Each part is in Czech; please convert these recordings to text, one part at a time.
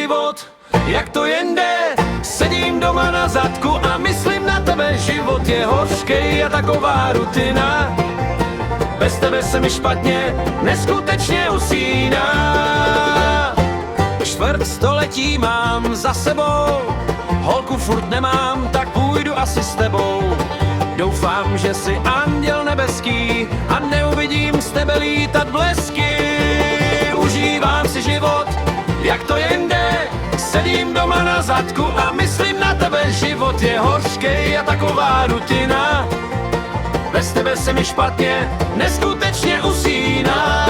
život, jak to jen jde. Sedím doma na zadku a myslím na tebe, život je hořkej a taková rutina. Bez tebe se mi špatně, neskutečně usíná. Čtvrt století mám za sebou, holku furt nemám, tak půjdu asi s tebou. Doufám, že jsi anděl nebeský a neuvidím z tebe lítat blesky. Užívám si život, jak to jen jde. Sedím doma na zadku a myslím na tebe, život je hořkej a taková rutina. Bez tebe se mi špatně, neskutečně usíná.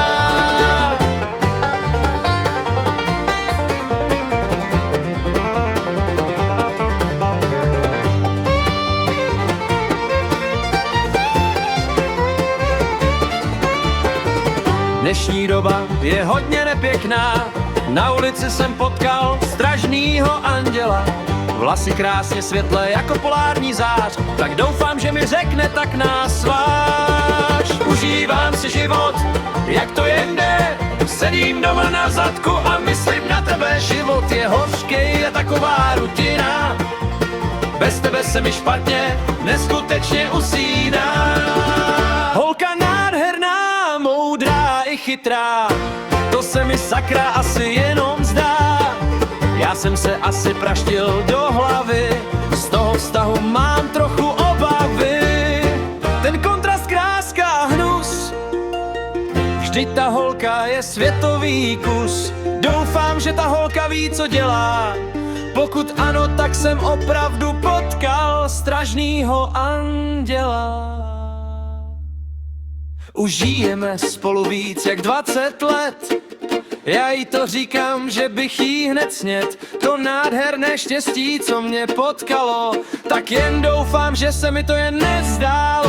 Dnešní doba je hodně nepěkná, na ulici jsem potkal stražnýho anděla. Vlasy krásně světlé jako polární zář, tak doufám, že mi řekne, tak nás sváž. Užívám si život, jak to jen jde. Sedím doma na zadku a myslím na tebe, život je hořkej a taková rutina. Bez tebe se mi špatně, neskutečně usíná. Holka nádherná, moudrá i chytrá, to se mi sakra asi jenom zdá. Já jsem se asi praštil do hlavy, z toho vztahu mám trochu obavy. Ten kontrast, kráska a hnus, vždyť ta holka je světový kus. Doufám, že ta holka ví, co dělá. Pokud ano, tak jsem opravdu potkal stražnýho anděla. Už žijeme spolu víc jak 20 let, já jí to říkám, že bych jí hned snět. To nádherné štěstí, co mě potkalo, tak jen doufám, že se mi to jen nezdá.